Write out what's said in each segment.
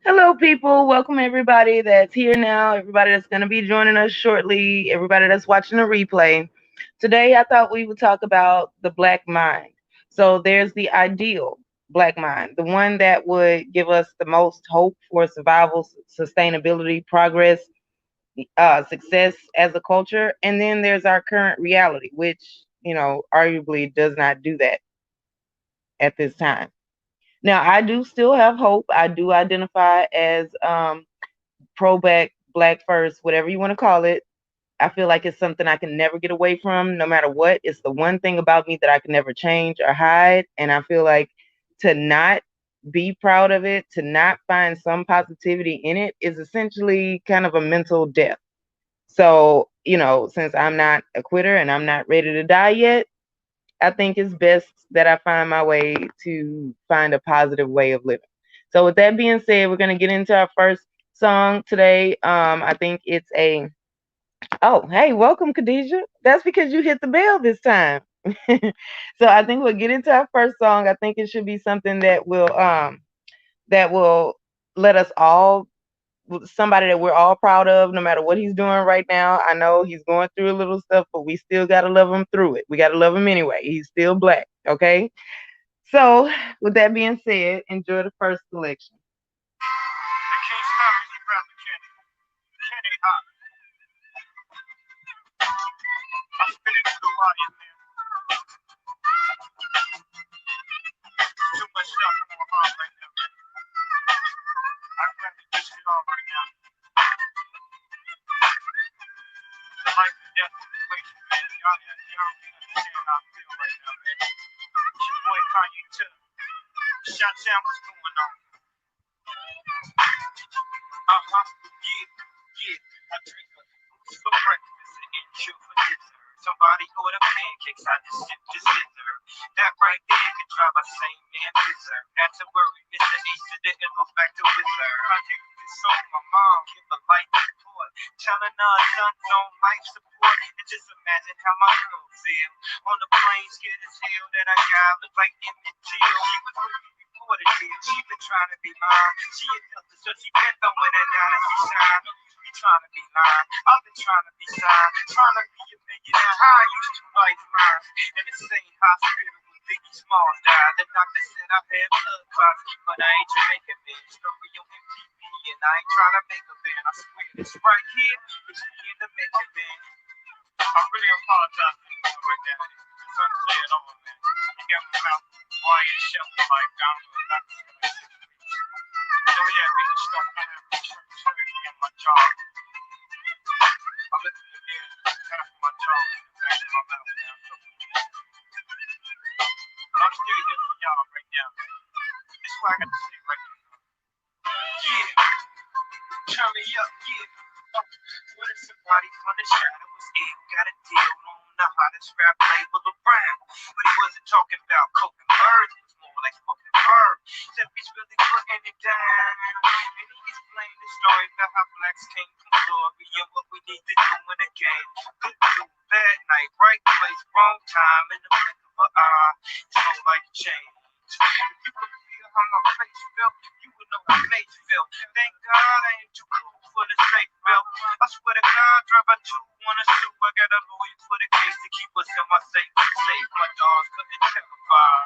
Hello, people. Welcome, everybody that's here now, everybody that's going to be joining us shortly, everybody that's watching the replay. Today, I thought we would talk about the black mind. So, there's the ideal black mind, the one that would give us the most hope for survival, sustainability, progress, success as a culture. And then there's our current reality, which, arguably does not do that at this time. Now, I do still have hope. I do identify as pro black first, whatever you want to call it. I feel like it's something I can never get away from, no matter what. It's the one thing about me that I can never change or hide. And I feel like to not be proud of it, to not find some positivity in it, is essentially kind of a mental death. So, since I'm not a quitter and I'm not ready to die yet, I think it's best that I find my way to find a positive way of living. So with that being said, we're gonna get into our first song today. I think it's a oh, hey, welcome, Khadijah. That's because you hit the bell this time. So I think we'll get into our first song. I think it should be something that will let us all somebody that we're all proud of, no matter what he's doing right now. I know he's going through a little stuff, but we still gotta love him through it. We gotta love him anyway. He's still black, okay? So, with that being said, enjoy the first selection. They can't stop me, you brother Kenny. Kenny hot. I spit it to the audience, man. Too much stuff in my heart right now, man. I'd rather just get off right now. The life and death situation, man. Y'all don't understand how I feel right now, man. It's your boy Kanye too. Shot down, what's going on? Yeah. I drink a boost for breakfast and chill for dessert. Somebody order pancakes, I just sip the scissor. That right there could drive a sane man berserk. Not to worry, Mr. Ace didn't go back to Wizard. I think this song my mom give a life support. Telling her son's on life support. And just imagine how my girl feel. On the plane, scared as hell that I got look like Emmett Till. She was with me before the deal. She been trying to be mine. She a Delta, so she been throwing that down as she shine. Be trying to be mine. I've been trying to be signed. Trying to be a millionaire. How I used to life mine. In the same hospital with Biggie Smalls died. The doctor said I had blood clots, but I ain't Jamaican, man. Story on MTV, and I ain't trying to make a band. I swear this right here is me in the making, man. I really apologize for you right now. It's unsaid all, man. You got my mouth quiet, shut like down to the doctor. So yeah, we just start kind of surgery on my jaw. I looked in the mirror, half of my jaw in the back of my mouth now. But I'm still here for y'all right now, man. This is what I got to say right now. Yeah, turn me up, yeah. What if somebody from the shadows in got a deal on the hottest rap label around? But he wasn't talking about coke and birds, it was more like fucking bird. Except he's really putting it down. And he explained the story about how blacks came from glory and what we need to do in the game. Good dude, bad night, right place, wrong time, in the blink of an eye. So life change. If you could feel how my face felt, you would know how made you feel. Thank God I ain't too cool for the safe belt. I swear to God, drive a two on a suit. I got a lawyer for the case to keep us in my safe. My dogs couldn't terrify.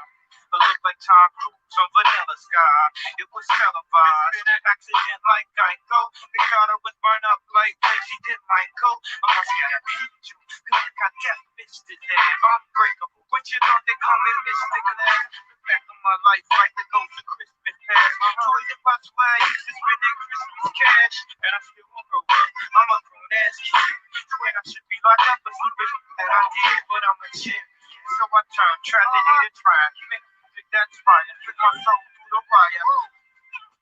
I look like Tom Cruise on Vanilla Sky. It was televised. In an accident like Geico. The counter was burned up like when she did Michael. I must get a angel. Cause I got that bitch to death. Unbreakable. But you know they call me Mystic Lad. Back of my life like the ghost of Christmas past. Toys and box where I used to spend that Christmas cash. And I still won't grow up. I'm a grown ass kid. Swear I should be locked up for something that I did, but I'm a champion. So I turn tragedy to triumph. That's fine. Put my soul through the fire.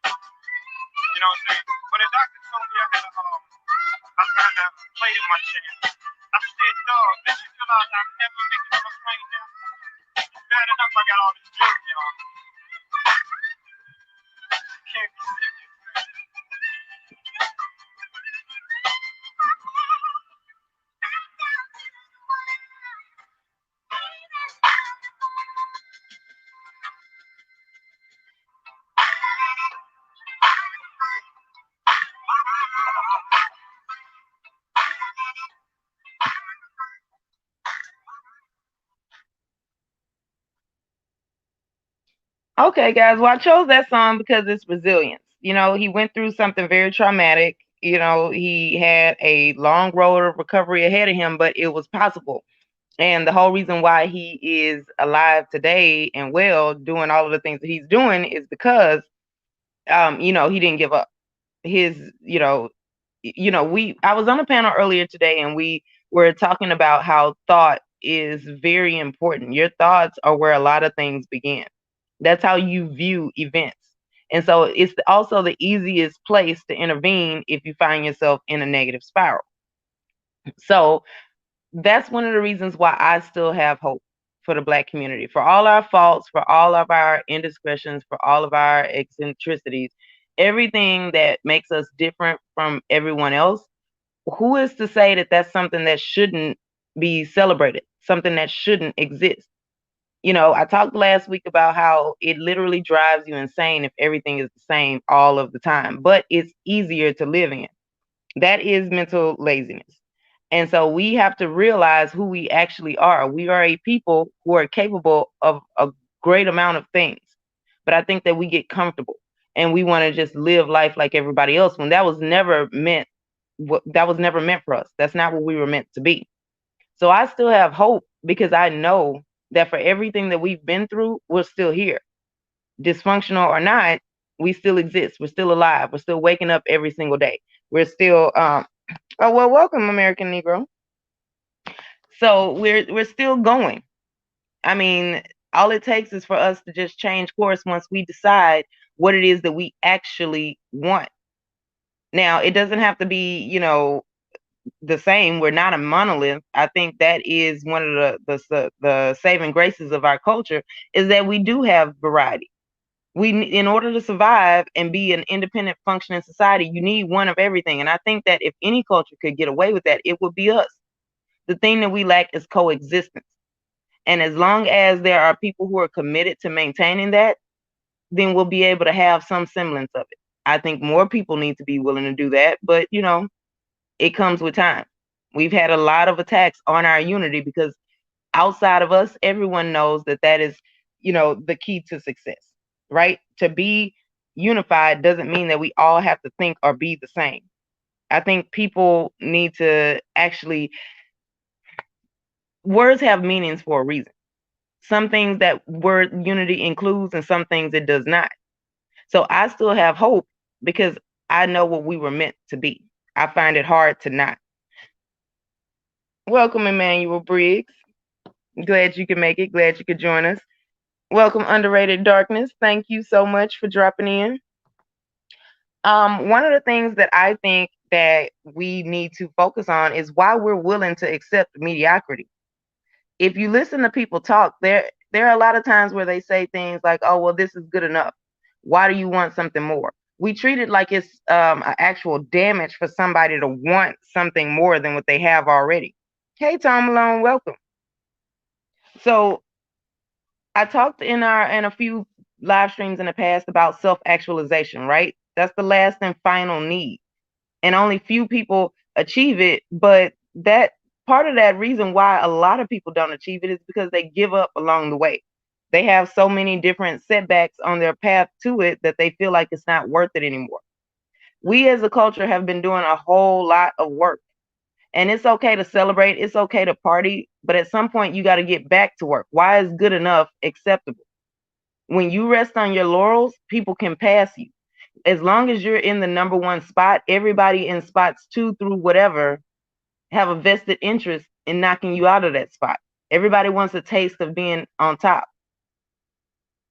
You know what I'm saying? When the doctor told me I had to play in my chest, I said, dog, bitch, you realize I'm never making no plane now. It's bad enough I got all this jewelry on. Can't be serious, man. Okay, guys. Well, I chose that song because it's resilience. He went through something very traumatic. He had a long road of recovery ahead of him, but it was possible. And the whole reason why he is alive today and well, doing all of the things that he's doing is because, he didn't give up. His, I was on a panel earlier today and we were talking about how thought is very important. Your thoughts are where a lot of things begin. That's how you view events. And so it's also the easiest place to intervene if you find yourself in a negative spiral. So that's one of the reasons why I still have hope for the Black community. For all our faults, for all of our indiscretions, for all of our eccentricities, everything that makes us different from everyone else, who is to say that that's something that shouldn't be celebrated, something that shouldn't exist? I talked last week about how it literally drives you insane if everything is the same all of the time, but it's easier to live in. That is mental laziness. And so we have to realize who we actually are. We are a people who are capable of a great amount of things. But I think that we get comfortable and we want to just live life like everybody else when that was never meant for us. That's not what we were meant to be. So I still have hope because I know that for everything that we've been through, we're still here. Dysfunctional or not, we still exist. We're still alive. We're still waking up every single day. We're still oh well, welcome American Negro. So we're still going. I mean, all it takes is for us to just change course once we decide what it is that we actually want. Now, it doesn't have to be, the same. We're not a monolith. I think that is one of the saving graces of our culture is that we do have variety. In order to survive and be an independent functioning society, you need one of everything. And I think that if any culture could get away with that, it would be us. The thing that we lack is coexistence. And as long as there are people who are committed to maintaining that, then we'll be able to have some semblance of it. I think more people need to be willing to do that, but it comes with time. We've had a lot of attacks on our unity because outside of us, everyone knows that is, the key to success, right? To be unified doesn't mean that we all have to think or be the same. I think people need to actually, words have meanings for a reason. Some things that word unity includes and some things it does not. So I still have hope because I know what we were meant to be. I find it hard to not. Welcome, Emmanuel Briggs. Glad you could make it. Glad you could join us. Welcome, Underrated Darkness. Thank you so much for dropping in. One of the things that I think that we need to focus on is why we're willing to accept mediocrity. If you listen to people talk, there are a lot of times where they say things like, "Oh, well, this is good enough. Why do you want something more?" We treat it like it's an actual damage for somebody to want something more than what they have already. Hey, Tom Malone, welcome. So I talked in a few live streams in the past about self-actualization, right? That's the last and final need. And only few people achieve it, but that part of that reason why a lot of people don't achieve it is because they give up along the way. They have so many different setbacks on their path to it that they feel like it's not worth it anymore. We as a culture have been doing a whole lot of work. And it's okay to celebrate, it's okay to party, but at some point you got to get back to work. Why is good enough acceptable? When you rest on your laurels, people can pass you. As long as you're in the number one spot, everybody in spots 2 through whatever have a vested interest in knocking you out of that spot. Everybody wants a taste of being on top.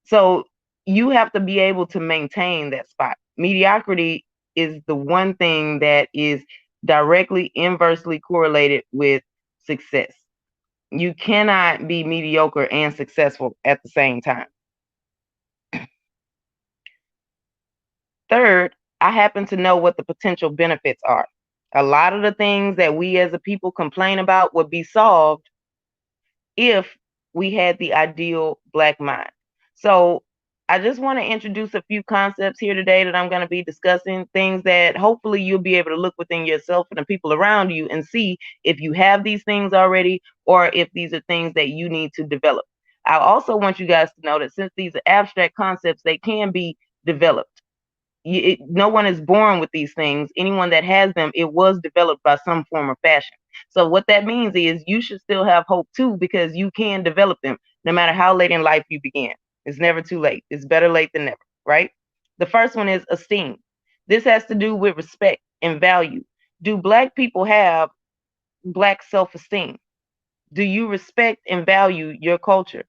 So you have to be able to maintain that spot. Mediocrity is the one thing that is directly inversely correlated with success. You cannot be mediocre and successful at the same time. Third, I happen to know what the potential benefits are. A lot of the things that we as a people complain about would be solved if we had the ideal Black mind. So I just want to introduce a few concepts here today that I'm going to be discussing, things that hopefully you'll be able to look within yourself and the people around you and see if you have these things already or if these are things that you need to develop. I also want you guys to know that since these are abstract concepts, they can be developed. No one is born with these things. Anyone that has them, it was developed by some form of fashion. So what that means is you should still have hope too, because you can develop them no matter how late in life you began. It's never too late. It's better late than never, right? The first one is esteem. This has to do with respect and value. Do Black people have Black self-esteem? Do you respect and value your culture?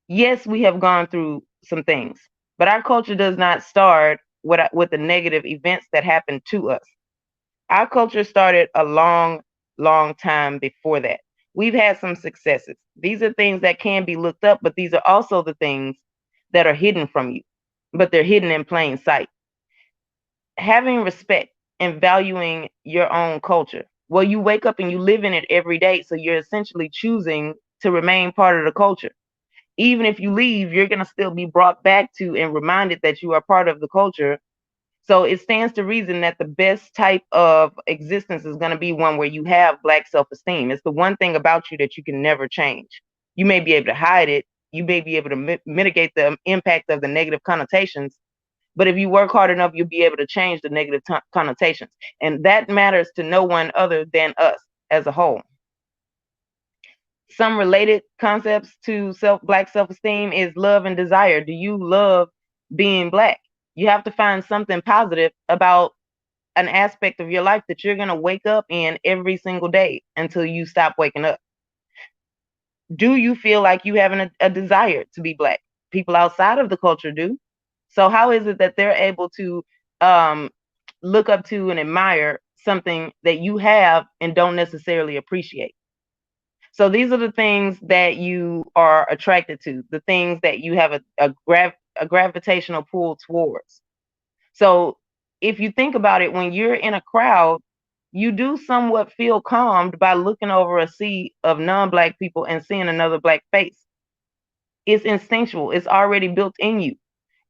Yes, we have gone through some things, but our culture does not start with the negative events that happened to us. Our culture started a long, long time before that. We've had some successes. These are things that can be looked up, but these are also the things that are hidden from you, but they're hidden in plain sight. Having respect and valuing your own culture. Well, you wake up and you live in it every day, so you're essentially choosing to remain part of the culture. Even if you leave, you're going to still be brought back to and reminded that you are part of the culture. So it stands to reason that the best type of existence is going to be one where you have Black self-esteem. It's the one thing about you that you can never change. You may be able to hide it. You may be able to mitigate the impact of the negative connotations. But if you work hard enough, you'll be able to change the negative connotations. And that matters to no one other than us as a whole. Some related concepts to Black self-esteem is love and desire. Do you love being Black? You have to find something positive about an aspect of your life that you're going to wake up in every single day until you stop waking up. Do you feel like you have a desire to be Black? People outside of the culture do. So how is it that they're able to um, look up to and admire something that you have and don't necessarily appreciate? So these are the things that you are attracted to, the things that you have a gravitational pull towards. So if you think about it, when you're in a crowd, you do somewhat feel calmed by looking over a sea of non-Black people and seeing another Black face. It's instinctual. It's already built in you.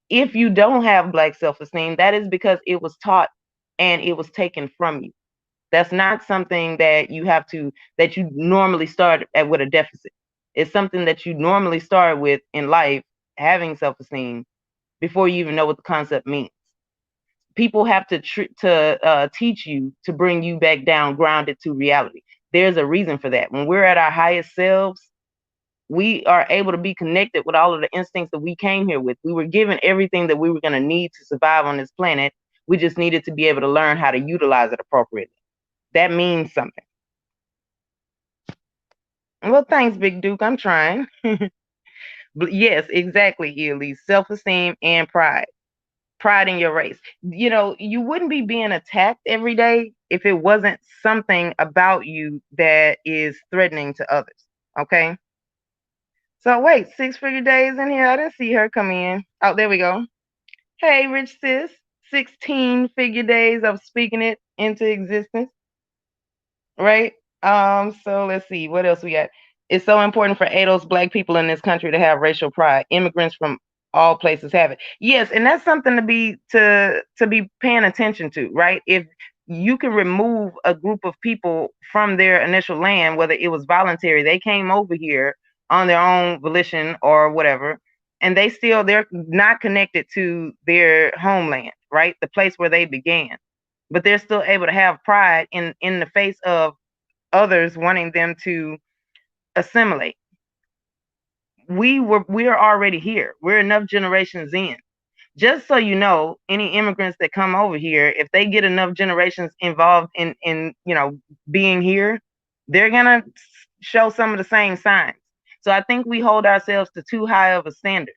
If you don't have Black self-esteem, that is because it was taught and it was taken from you. That's not something that you normally start at with a deficit. It's something that you normally start with in life, having self-esteem, before you even know what the concept means. People have to teach you to bring you back down, grounded to reality. There's a reason for that. When we're at our highest selves, we are able to be connected with all of the instincts that we came here with. We were given everything that we were going to need to survive on this planet. We just needed to be able to learn how to utilize it appropriately. That means something. Well, thanks, Big Duke. I'm trying. But yes, exactly, Elise. Self-esteem and pride. Pride in your race. You know, you wouldn't be being attacked every day if it wasn't something about you that is threatening to others. Okay? So wait, six-figure days in here. I didn't see her come in. Oh, there we go. Hey, Rich Sis. 16-figure days of speaking it into existence. Right? So let's see what else we got. It's so important for ADOS Black people in this country to have racial pride. Immigrants from all places have it. Yes, and that's something to be paying attention to, right? If you can remove a group of people from their initial land, whether it was voluntary, they came over here on their own volition or whatever, and they're not connected to their homeland, right? The place where they began. But they're still able to have pride in the face of others wanting them to assimilate. We are already here. We're enough generations in. Just so you know, any immigrants that come over here, if they get enough generations involved in being here, they're gonna show some of the same signs. So I think we hold ourselves to too high of a standard.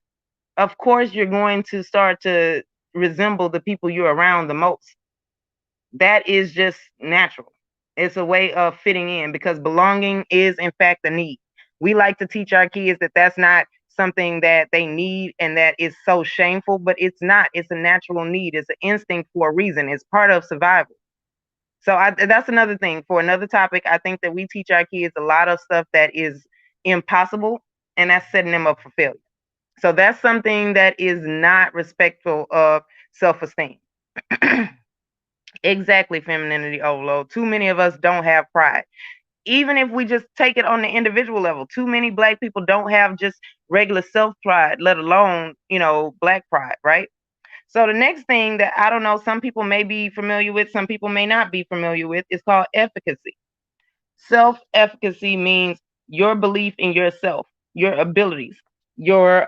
Of course, you're going to start to resemble the people you're around the most. That is just natural. It's a way of fitting in because belonging is, in fact, a need. We like to teach our kids that that's not something that they need and that is so shameful, but it's not. It's a natural need. It's an instinct for a reason. It's part of survival. So that's another thing for another topic. I think that we teach our kids a lot of stuff that is impossible, and that's setting them up for failure. So that's something that is not respectful of self-esteem. Exactly, femininity overload. Too many of us don't have pride. Even if we just take it on the individual level, too many black people don't have just regular self pride, let alone, black pride, right? So the next thing that I don't know, some people may be familiar with, some people may not be familiar with, is called efficacy. Self efficacy means your belief in yourself, your abilities, your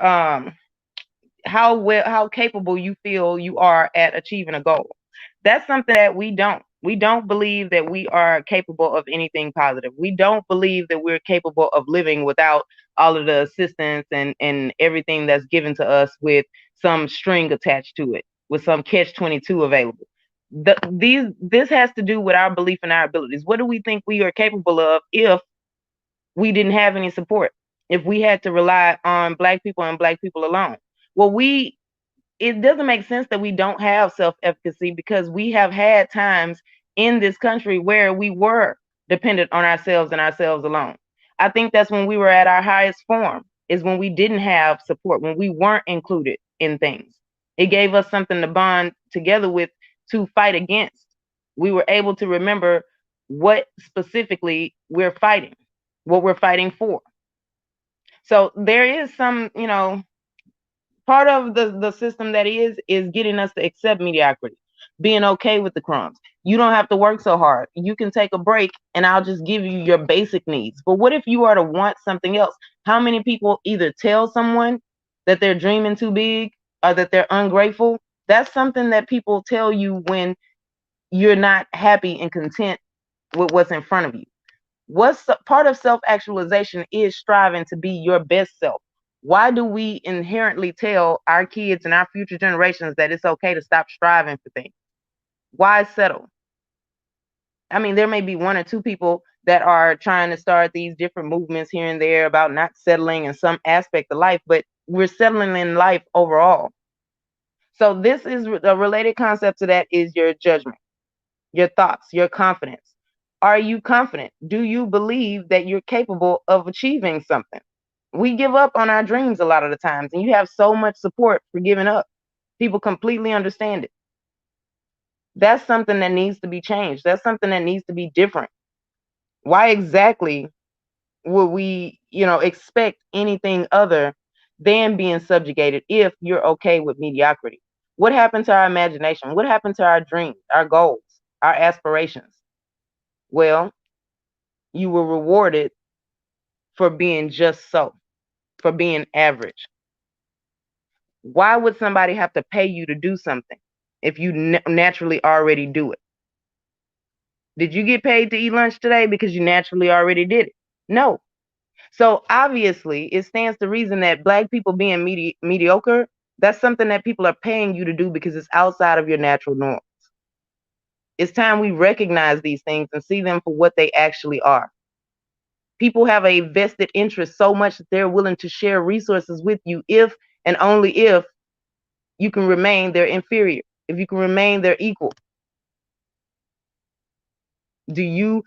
how capable you feel you are at achieving a goal. That's something that we don't believe that we are capable of anything positive. We don't believe that we're capable of living without all of the assistance and everything that's given to us with some string attached to it, with some catch 22 available. This has to do with our belief in our abilities. What do we think we are capable of if we didn't have any support, if we had to rely on black people and black people alone? Well, it doesn't make sense that we don't have self-efficacy, because we have had times in this country where we were dependent on ourselves and ourselves alone. I think that's when we were at our highest form, is when we didn't have support, when we weren't included in things. It gave us something to bond together with, to fight against. We were able to remember what specifically we're fighting, what we're fighting for. So there is some, part of the system that is getting us to accept mediocrity, being okay with the crumbs. You don't have to work so hard. You can take a break and I'll just give you your basic needs. But what if you are to want something else? How many people either tell someone that they're dreaming too big or that they're ungrateful? That's something that people tell you when you're not happy and content with what's in front of you. What's part of self actualization is striving to be your best self. Why do we inherently tell our kids and our future generations that it's okay to stop striving for things? Why settle? I mean, there may be one or two people that are trying to start these different movements here and there about not settling in some aspect of life, but we're settling in life overall. So this is a related concept to that, is your judgment, your thoughts, your confidence. Are you confident? Do you believe that you're capable of achieving something? We give up on our dreams a lot of the times, and you have so much support for giving up. People completely understand it. That's something that needs to be changed. That's something that needs to be different. Why exactly would we, expect anything other than being subjugated if you're okay with mediocrity? What happened to our imagination? What happened to our dreams, our goals, our aspirations? Well, you were rewarded for being just so, for being average. Why would somebody have to pay you to do something if you naturally already do it? Did you get paid to eat lunch today because you naturally already did it? No. So obviously, it stands to reason that black people being mediocre, that's something that people are paying you to do because it's outside of your natural norms. It's time we recognize these things and see them for what they actually are. People have a vested interest so much that they're willing to share resources with you if and only if you can remain their inferior, if you can remain their equal. Do you,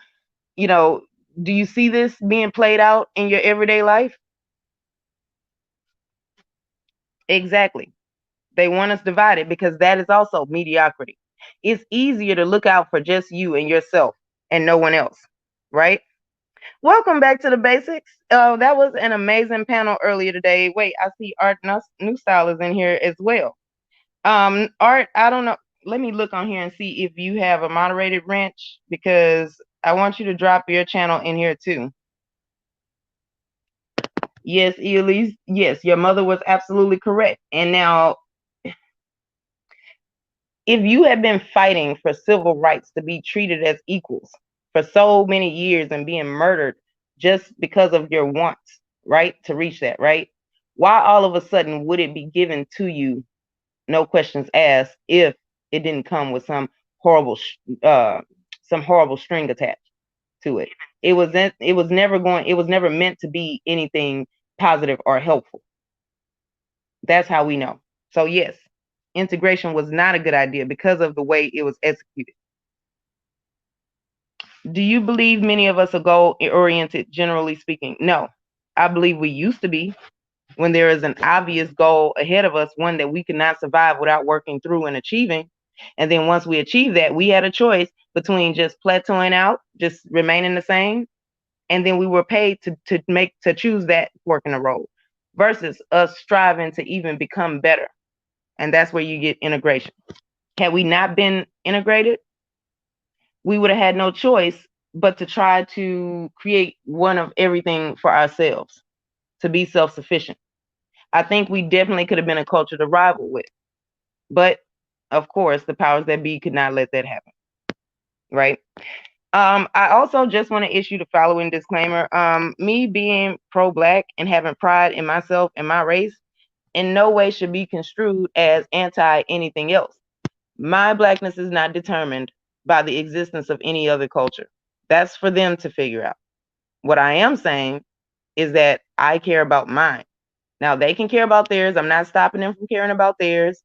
you know, do you see this being played out in your everyday life? Exactly. They want us divided because that is also mediocrity. It's easier to look out for just you and yourself and no one else, right? Welcome back to the basics. That was an amazing panel earlier today. Wait, I see Art New Style is in here as well. Art, I don't know. Let me look on here and see if you have a moderated ranch, because I want you to drop your channel in here too. Yes, Elise. Yes, your mother was absolutely correct. And now, if you have been fighting for civil rights to be treated as equals for so many years and being murdered just because of your wants, right, to reach that, right? Why all of a sudden would it be given to you, no questions asked, if it didn't come with uh, some horrible string attached to it? It was never meant to be anything positive or helpful. That's how we know. So yes, integration was not a good idea because of the way it was executed. Do you believe many of us are goal oriented, generally speaking? No. I believe we used to be, when there is an obvious goal ahead of us, one that we cannot survive without working through and achieving. And then once we achieve that, we had a choice between just plateauing out, just remaining the same, and then we were paid to choose that fork in the road versus us striving to even become better. And that's where you get integration. Had we not been integrated, we would have had no choice but to try to create one of everything for ourselves, to be self-sufficient. I think we definitely could have been a culture to rival with. But of course, the powers that be could not let that happen. Right. I also just want to issue the following disclaimer. Me being pro-black and having pride in myself and my race in no way should be construed as anti anything else. My blackness is not determined by the existence of any other culture. That's for them to figure out. What I am saying is that I care about mine. Now they can care about theirs. I'm not stopping them from caring about theirs.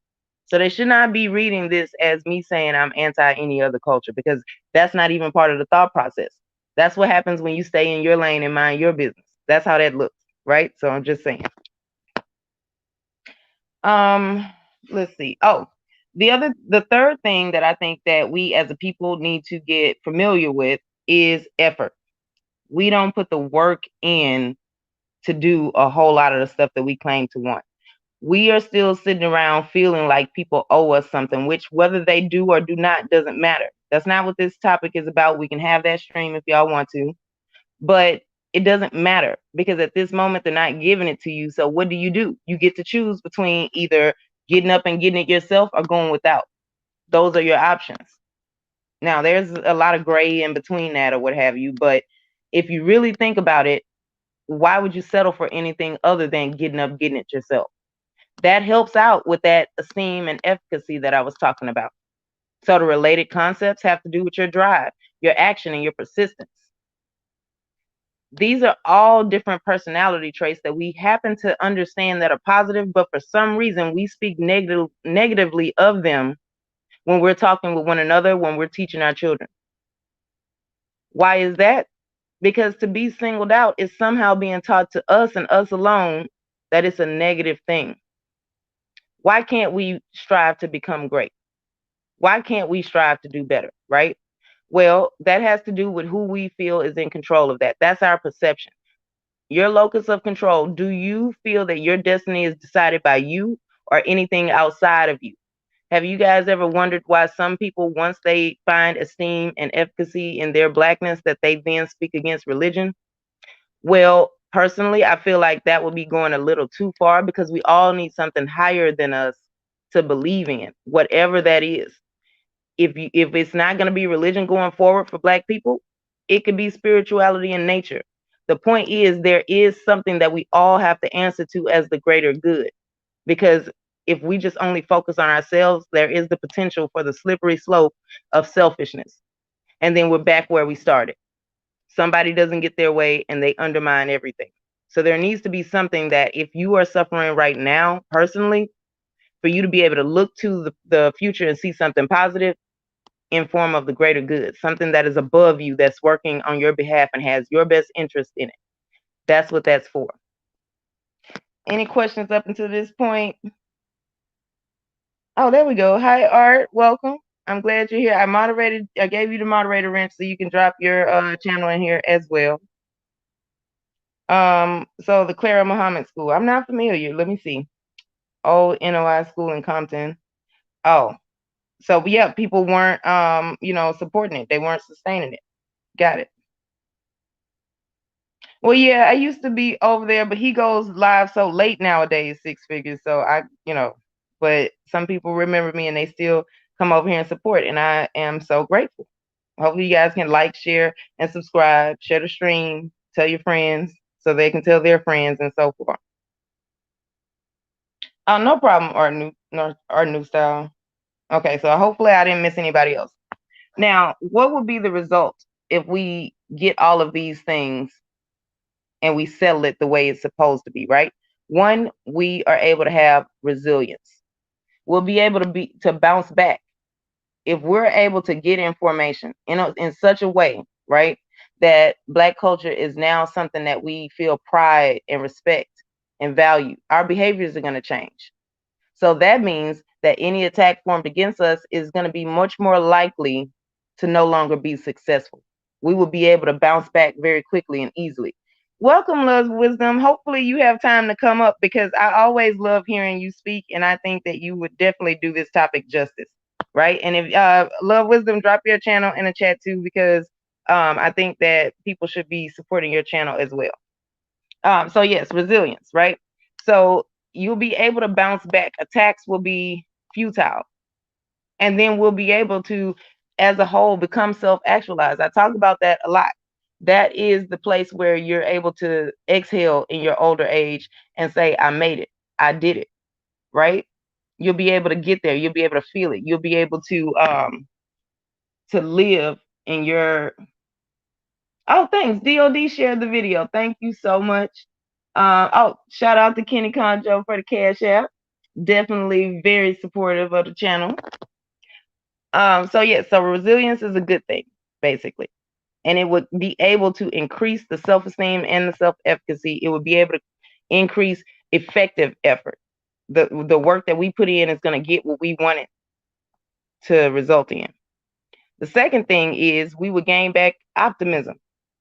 So they should not be reading this as me saying I'm anti any other culture, because that's not even part of the thought process. That's what happens when you stay in your lane and mind your business. That's how that looks, right? So I'm just saying. Um, let's see. Oh, the third thing that I think that we as a people need to get familiar with is effort. We don't put the work in to do a whole lot of the stuff that we claim to want. We are still sitting around feeling like people owe us something, which whether they do or do not doesn't matter. That's not what this topic is about. We can have that stream if y'all want to, but it doesn't matter because at this moment they're not giving it to you. So what do? You get to choose between either getting up and getting it yourself or going without. Those are your options. Now there's a lot of gray in between that or what have you, but if you really think about it, why would you settle for anything other than getting up, getting it yourself? That helps out with that esteem and efficacy that I was talking about. So the related concepts have to do with your drive, your action, and your persistence. These are all different personality traits that we happen to understand that are positive, but for some reason we speak negatively of them when we're talking with one another, when we're teaching our children. Why is that? Because to be singled out is somehow being taught to us and us alone that it's a negative thing. Why can't we strive to become great? Why can't we strive to do better, right? Well, that has to do with who we feel is in control of that. That's our perception. Your locus of control. Do you feel that your destiny is decided by you or anything outside of you? Have you guys ever wondered why some people, once they find esteem and efficacy in their blackness, that they then speak against religion? Well, personally, I feel like that would be going a little too far because we all need something higher than us to believe in, whatever that is. If it's not going to be religion going forward for black people, it could be spirituality in nature. The point is there is something that we all have to answer to as the greater good, because if we just only focus on ourselves, there is the potential for the slippery slope of selfishness, and then we're back where we started. Somebody doesn't get their way and they undermine everything. So there needs to be something that if you are suffering right now personally, for you to be able to look to the future and see something positive in form of the greater good, something that is above you, that's working on your behalf and has your best interest in it. That's what that's for. Any questions up until this point? Oh, there we go. Hi, Art. Welcome. I'm glad you're here. I gave you the moderator wrench so you can drop your channel in here as well. So the Clara Muhammad School. I'm not familiar. Let me see. Old NOI school in Compton. Oh, so yeah, people weren't supporting it. They weren't sustaining it. Got it. Well, yeah, I used to be over there, but he goes live so late nowadays, six figures. So but some people remember me and they still come over here and support, and I am so grateful. Hopefully you guys can like, share, and subscribe, share the stream, tell your friends so they can tell their friends and so forth. Oh, no problem, Art New Style. Okay, so hopefully I didn't miss anybody else. Now, what would be the result if we get all of these things and we settle it the way it's supposed to be, right? One, we are able to have resilience. We'll be able to bounce back if we're able to get information in such a way, right, that Black culture is now something that we feel pride and respect and value. Our behaviors are going to change. So that means that any attack formed against us is going to be much more likely to no longer be successful. we will be able to bounce back very quickly and easily. Welcome, Love's Wisdom. Hopefully, you have time to come up because I always love hearing you speak, and I think that you would definitely do this topic justice, right? And if Love Wisdom, drop your channel in the chat too because I think that people should be supporting your channel as well. So yes, resilience, right? So you'll be able to bounce back. Attacks will be futile, and then we'll be able to, as a whole, become self-actualized. I talk about that a lot. That is the place where you're able to exhale in your older age and say, I made it. I did it, right? You'll be able to get there. You'll be able to feel it. You'll be able to live in your. Oh, thanks. DOD shared the video. Thank you so much. Oh, shout out to Kenny Conjo for the Cash App. Definitely very supportive of the channel. So yeah, so resilience is a good thing, basically. And it would be able to increase the self-esteem and the self-efficacy. It would be able to increase effective effort. The work that we put in is going to get what we want it to result in. The second thing is we would gain back optimism.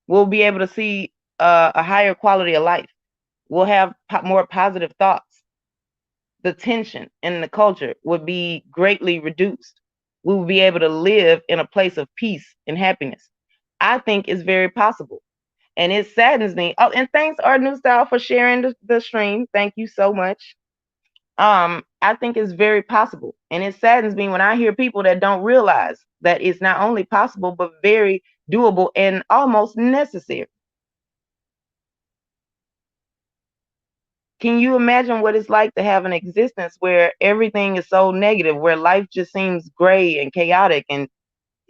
We'll be able to see a higher quality of life. We'll have more positive thoughts. The tension in the culture would be greatly reduced. We will be able to live in a place of peace and happiness. I think is very possible. And it saddens me. Oh, and thanks, Art New Style, for sharing the stream. Thank you so much. I think it's very possible. And it saddens me when I hear people that don't realize that it's not only possible, but very doable and almost necessary. Can you imagine what it's like to have an existence where everything is so negative, where life just seems gray and chaotic and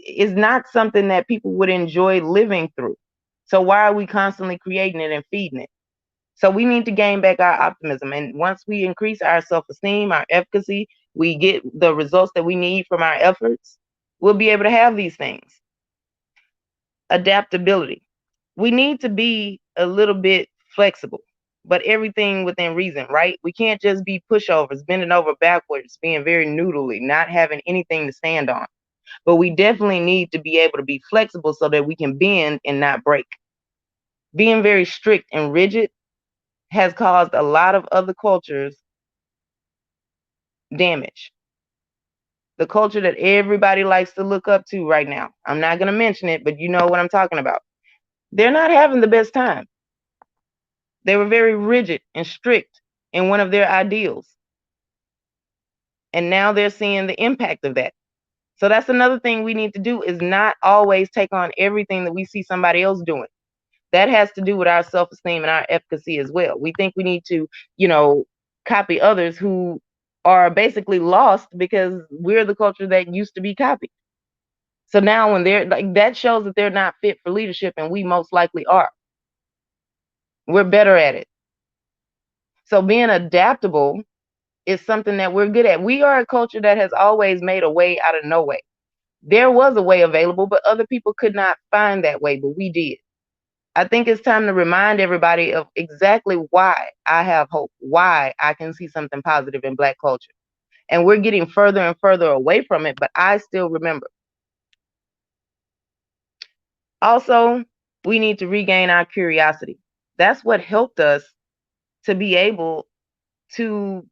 is not something that people would enjoy living through? So why are we constantly creating it and feeding it? So we need to gain back our optimism. And once we increase our self-esteem, our efficacy, we get the results that we need from our efforts, we'll be able to have these things. Adaptability. We need to be a little bit flexible, but everything within reason, right? We can't just be pushovers, bending over backwards, being very noodly, not having anything to stand on. But we definitely need to be able to be flexible so that we can bend and not break. Being very strict and rigid has caused a lot of other cultures damage. The culture that everybody likes to look up to right now. I'm not going to mention it, but you know what I'm talking about. They're not having the best time. They were very rigid and strict in one of their ideals. And now they're seeing the impact of that. So that's another thing we need to do is not always take on everything that we see somebody else doing. That has to do with our self-esteem and our efficacy as well. We think we need to, copy others who are basically lost because we're the culture that used to be copied. So now when they're like, that shows that they're not fit for leadership, and we most likely are. We're better at it. So being adaptable is something that we're good at. We are a culture that has always made a way out of no way. There was a way available, but other people could not find that way, but we did. I think it's time to remind everybody of exactly why I have hope, why I can see something positive in Black culture. And we're getting further and further away from it, but I still remember. Also, we need to regain our curiosity. That's what helped us to be able to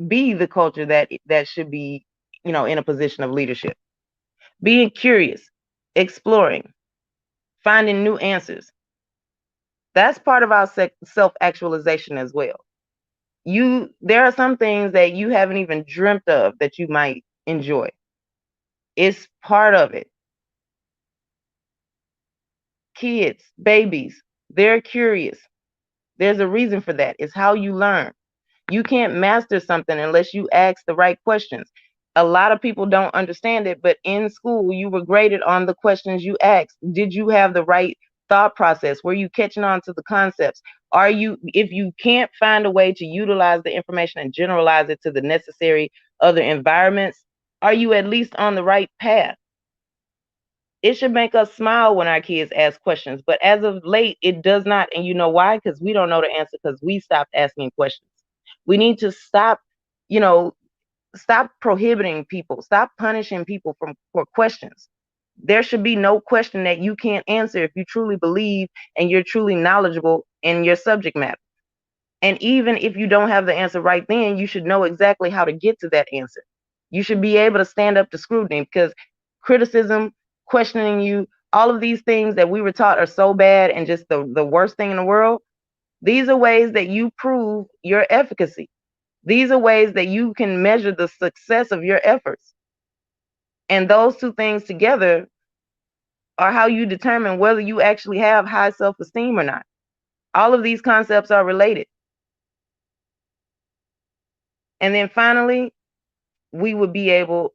be the culture that should be, in a position of leadership. Being curious, exploring, finding new answers. That's part of our self-actualization as well. There are some things that you haven't even dreamt of that you might enjoy. It's part of it. Kids, babies, they're curious. There's a reason for that. It's how you learn. You can't master something unless you ask the right questions. A lot of people don't understand it, but in school, you were graded on the questions you asked. Did you have the right thought process? Were you catching on to the concepts? If you can't find a way to utilize the information and generalize it to the necessary other environments, are you at least on the right path? It should make us smile when our kids ask questions, but as of late, it does not. And you know why? Because we don't know the answer because we stopped asking questions. We need to stop, stop prohibiting people, stop punishing people for questions. There should be no question that you can't answer if you truly believe and you're truly knowledgeable in your subject matter. And even if you don't have the answer right then, you should know exactly how to get to that answer. You should be able to stand up to scrutiny, because criticism, questioning you, all of these things that we were taught are so bad and just the worst thing in the world. These are ways that you prove your efficacy. These are ways that you can measure the success of your efforts. And those two things together are how you determine whether you actually have high self esteem or not. All of these concepts are related. And then finally, we would be able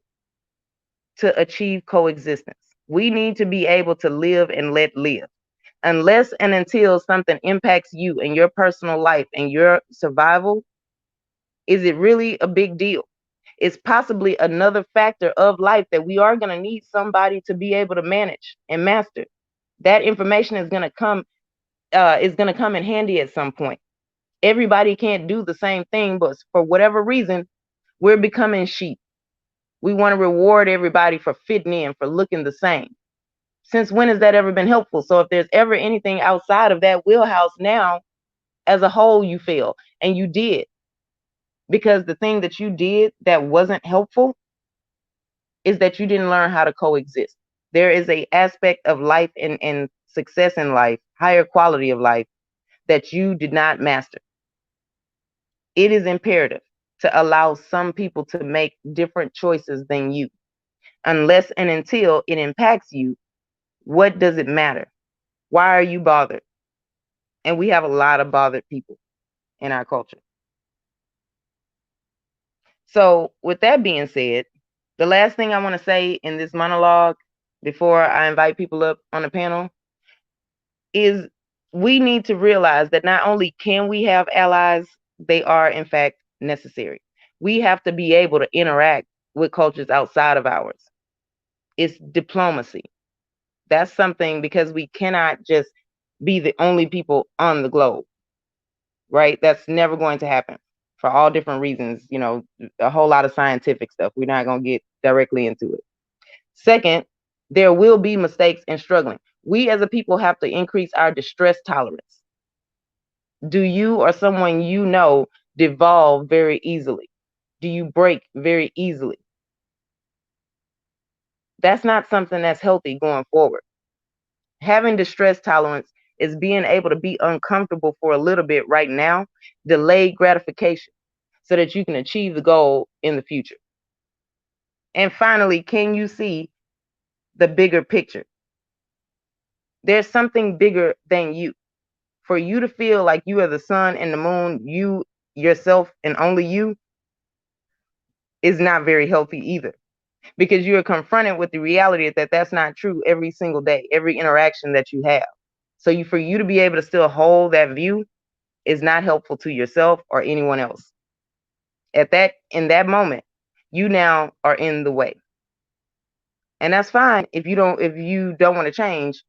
to achieve coexistence. We need to be able to live and let live. Unless and until something impacts you and your personal life and your survival, is it really a big deal? It's possibly another factor of life that we are going to need somebody to be able to manage and master. That information is going to come in handy at some point. Everybody can't do the same thing, but for whatever reason, we're becoming sheep. We want to reward everybody for fitting in, for looking the same. Since when has that ever been helpful? So if there's ever anything outside of that wheelhouse now, as a whole, you fail. And you did. Because the thing that you did that wasn't helpful is that you didn't learn how to coexist. There is a aspect of life and success in life, higher quality of life, that you did not master. It is imperative to allow some people to make different choices than you. Unless and until it impacts you, what does it matter? Why are you bothered? And we have a lot of bothered people in our culture. So, with that being said, the last thing I want to say in this monologue before I invite people up on the panel is we need to realize that not only can we have allies, they are in fact necessary. We have to be able to interact with cultures outside of ours. It's diplomacy. That's something, because we cannot just be the only people on the globe, right? That's never going to happen for all different reasons, a whole lot of scientific stuff. We're not going to get directly into it. Second, there will be mistakes and struggling. We as a people have to increase our distress tolerance. Do you or someone you know devolve very easily? Do you break very easily? That's not something that's healthy going forward. Having distress tolerance is being able to be uncomfortable for a little bit right now, delayed gratification, so that you can achieve the goal in the future. And finally, can you see the bigger picture? There's something bigger than you. For you to feel like you are the sun and the moon, you yourself and only you, is not very healthy either, because you are confronted with the reality that that's not true every single day, every interaction that you have. So for you to be able to still hold that view is not helpful to yourself or anyone else. In that moment, you now are in the way. And that's fine if you don't want to change,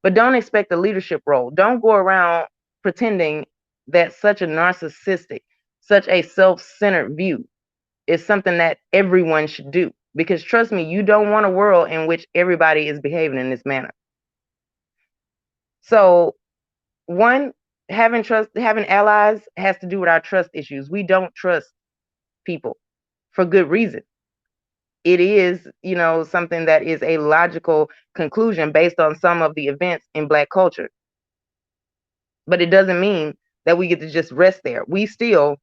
but don't expect a leadership role. Don't go around pretending that such a narcissistic, such a self-centered view is something that everyone should do. Because trust me, you don't want a world in which everybody is behaving in this manner. So, one, having allies has to do with our trust issues. We don't trust people for good reason. It is, something that is a logical conclusion based on some of the events in Black culture. But it doesn't mean that we get to just rest there. We still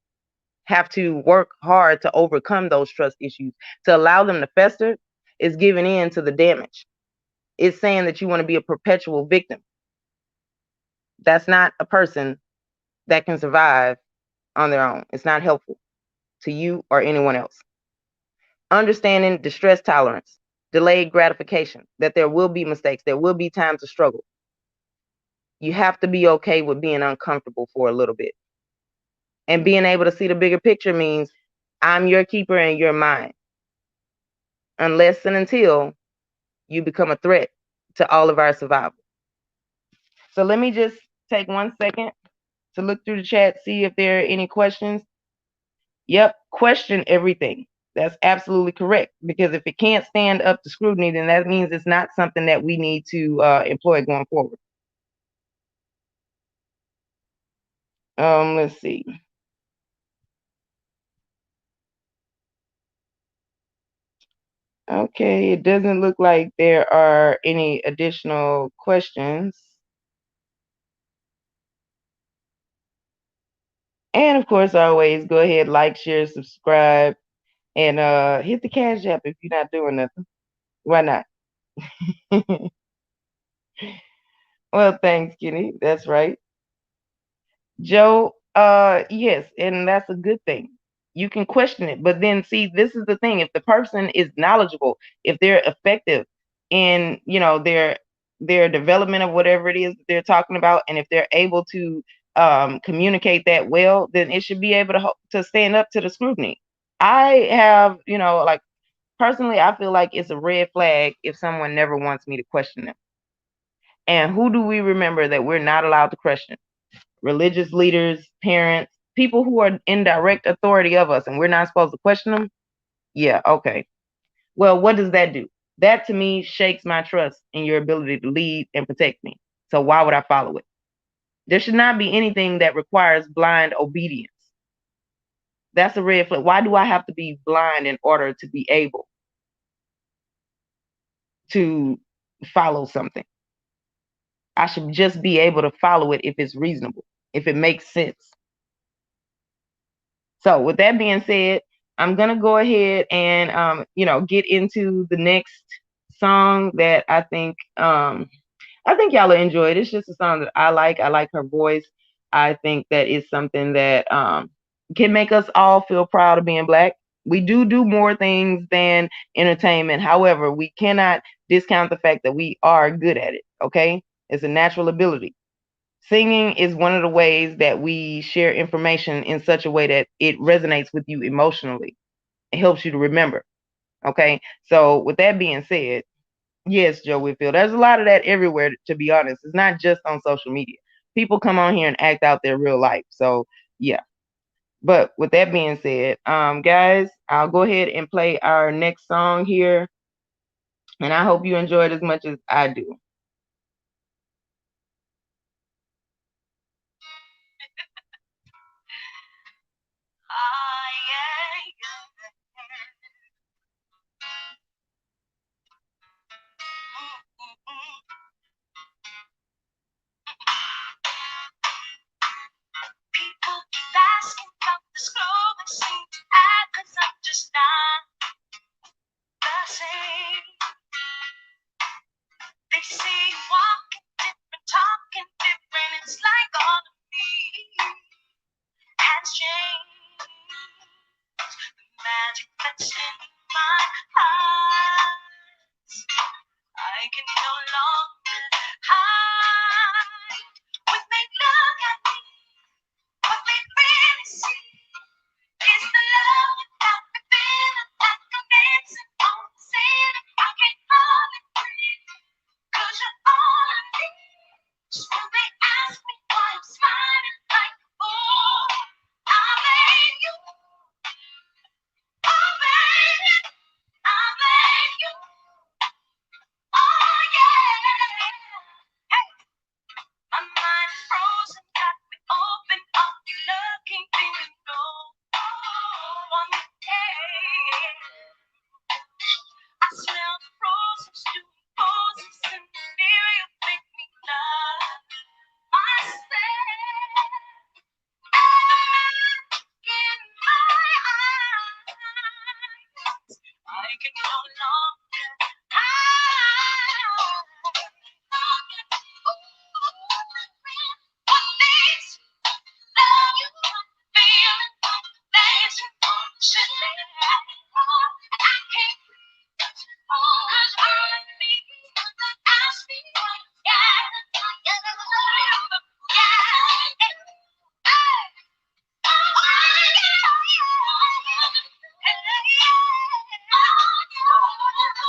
have to work hard to overcome those trust issues. To allow them to fester is giving in to the damage. It's saying that you want to be a perpetual victim. That's not a person that can survive on their own. It's not helpful to you or anyone else. Understanding distress tolerance, delayed gratification, that there will be mistakes, there will be times of struggle. You have to be okay with being uncomfortable for a little bit. And being able to see the bigger picture means I'm your keeper and you're mine. Unless and until you become a threat to all of our survival. So let me just take 1 second to look through the chat, see if there are any questions. Yep, question everything. That's absolutely correct. Because if it can't stand up to scrutiny, then that means it's not something that we need to employ going forward. Let's see. Okay, it doesn't look like there are any additional questions. And of course, always go ahead, like, share, subscribe, and hit the cash app if you're not doing nothing. Why not? Well, thanks, Kenny. That's right. Joe, yes, and that's a good thing. You can question it, but then see, this is the thing. If the person is knowledgeable, if they're effective in, their development of whatever it is that they're talking about, and if they're able to communicate that well, then it should be able to stand up to the scrutiny. I have, like personally, I feel like it's a red flag if someone never wants me to question them. And who do we remember that we're not allowed to question? Religious leaders, parents, people who are in direct authority of us, and we're not supposed to question them? Yeah, okay. Well, what does that do? That to me shakes my trust in your ability to lead and protect me. So why would I follow it? There should not be anything that requires blind obedience. That's a red flag. Why do I have to be blind in order to be able to follow something? I should just be able to follow it if it's reasonable, if it makes sense. So with that being said, I'm gonna go ahead and get into the next song that I think y'all will enjoy it. It's just a song that I like. I like her voice. I think that is something that can make us all feel proud of being black. We do more things than entertainment. However, we cannot discount the fact that we are good at it. Okay, it's a natural ability. Singing is one of the ways that we share information in such a way that it resonates with you emotionally. It helps you to remember. Okay. So with that being said, yes, Joe Whitfield, there's a lot of that everywhere, to be honest. It's not just on social media. People come on here and act out their real life. So yeah. But with that being said, guys, I'll go ahead and play our next song here. And I hope you enjoy it as much as I do. People keep asking about the scroll and seem to act 'cause I'm just not the same. They say you walking different, talking different. It's like all of me has changed. The magic that's in my eyes, I can no longer hide. When they look at me, what they really see is the love without the feeling that connects and all the same. I can't hardly breathe, 'cause you're all I need. So when they ask me why I'm smiling like a fool, I blame you. Oh, baby, I blame you. Oh, yeah. Hey. My mind is frozen, got me open up, looking through the door. On the day, I smell the roses, doing poses in the mirror. You make me love myself. The magic in my eyes, I can no longer hide. What makes love you feeling makes you want to live. And I can't breathe, 'cause all of me ask me what you got. Yeah.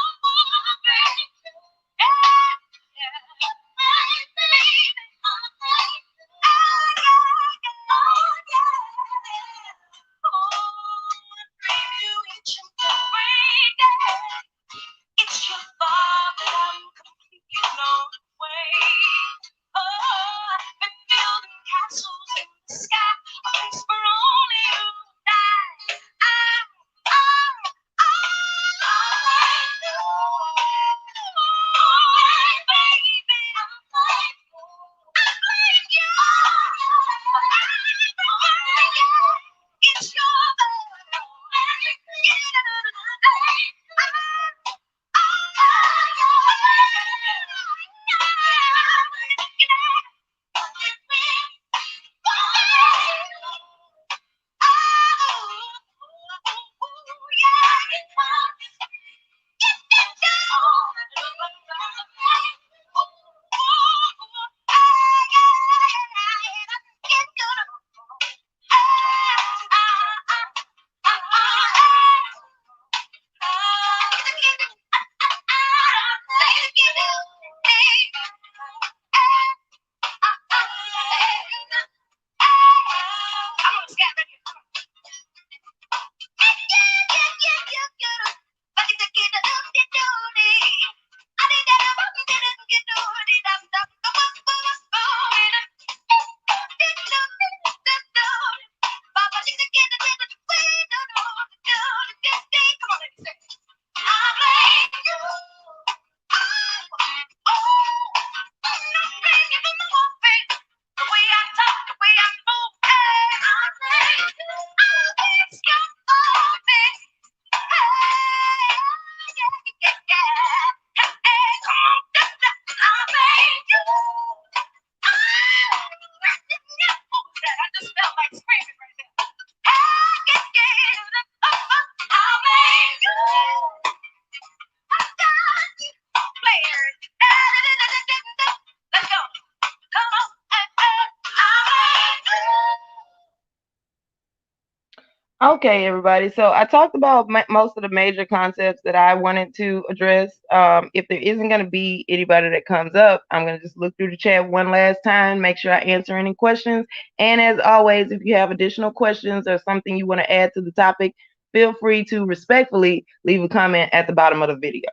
Okay, everybody. So I talked about most of the major concepts that I wanted to address. If there isn't going to be anybody that comes up, I'm going to just look through the chat one last time, make sure I answer any questions. And as always, if you have additional questions or something you want to add to the topic, feel free to respectfully leave a comment at the bottom of the video.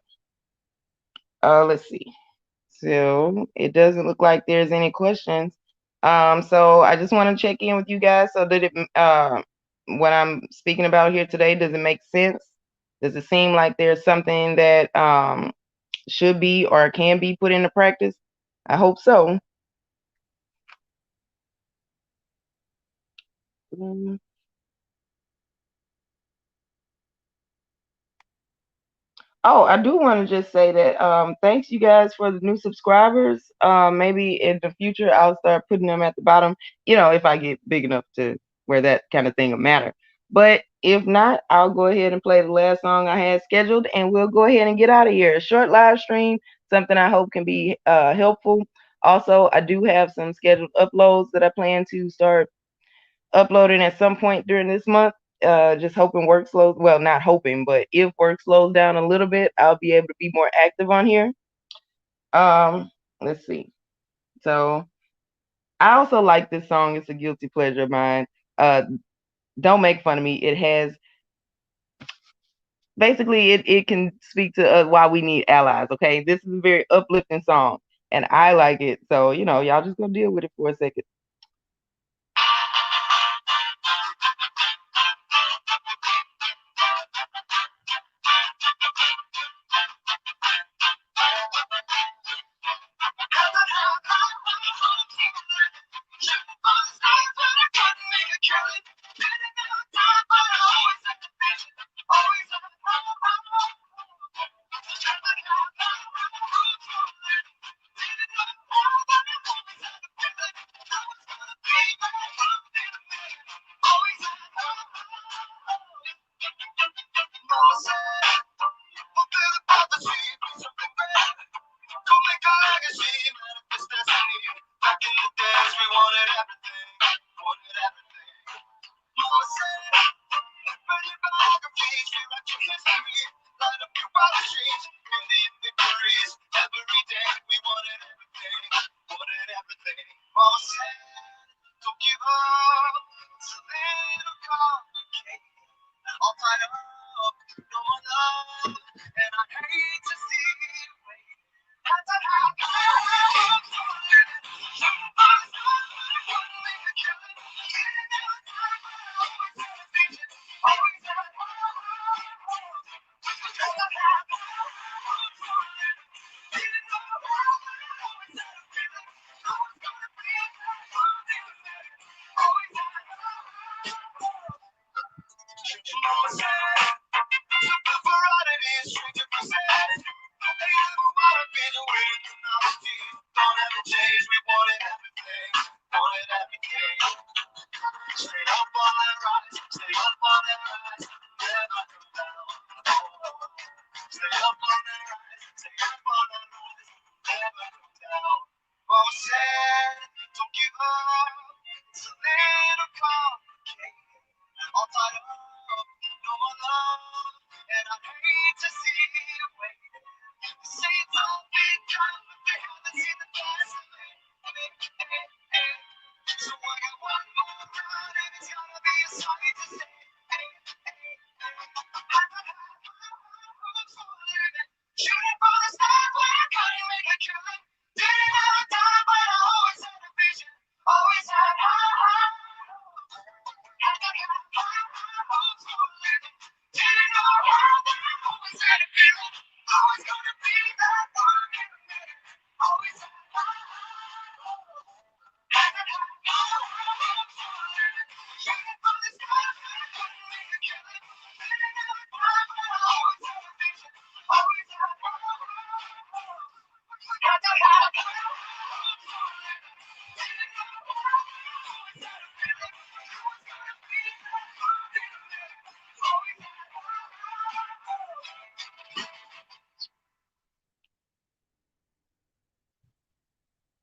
Let's see. So it doesn't look like there's any questions. So I just want to check in with you guys so that what I'm speaking about here today, does it make sense? Does it seem like there's something that should be or can be put into practice? I hope so. Mm. Oh, I do want to just say that thanks you guys for the new subscribers. Maybe in the future I'll start putting them at the bottom, if I get big enough to where that kind of thing will matter. But if not, I'll go ahead and play the last song I had scheduled and we'll go ahead and get out of here. A short live stream, something I hope can be helpful. Also, I do have some scheduled uploads that I plan to start uploading at some point during this month. Just hoping work slows. Well, not hoping, but if work slows down a little bit, I'll be able to be more active on here. Let's see. So I also like this song. It's a guilty pleasure of mine. Don't make fun of me. It has basically it can speak to why we need allies. Okay, this is a very uplifting song, and I like it. So y'all just gonna deal with it for a second.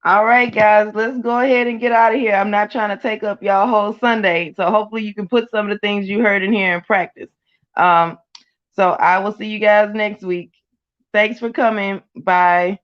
All right, guys, let's go ahead and get out of here. I'm not trying to take up y'all whole Sunday, so hopefully you can put some of the things you heard in here in practice. Um, so I will see you guys next week. Thanks for coming. Bye.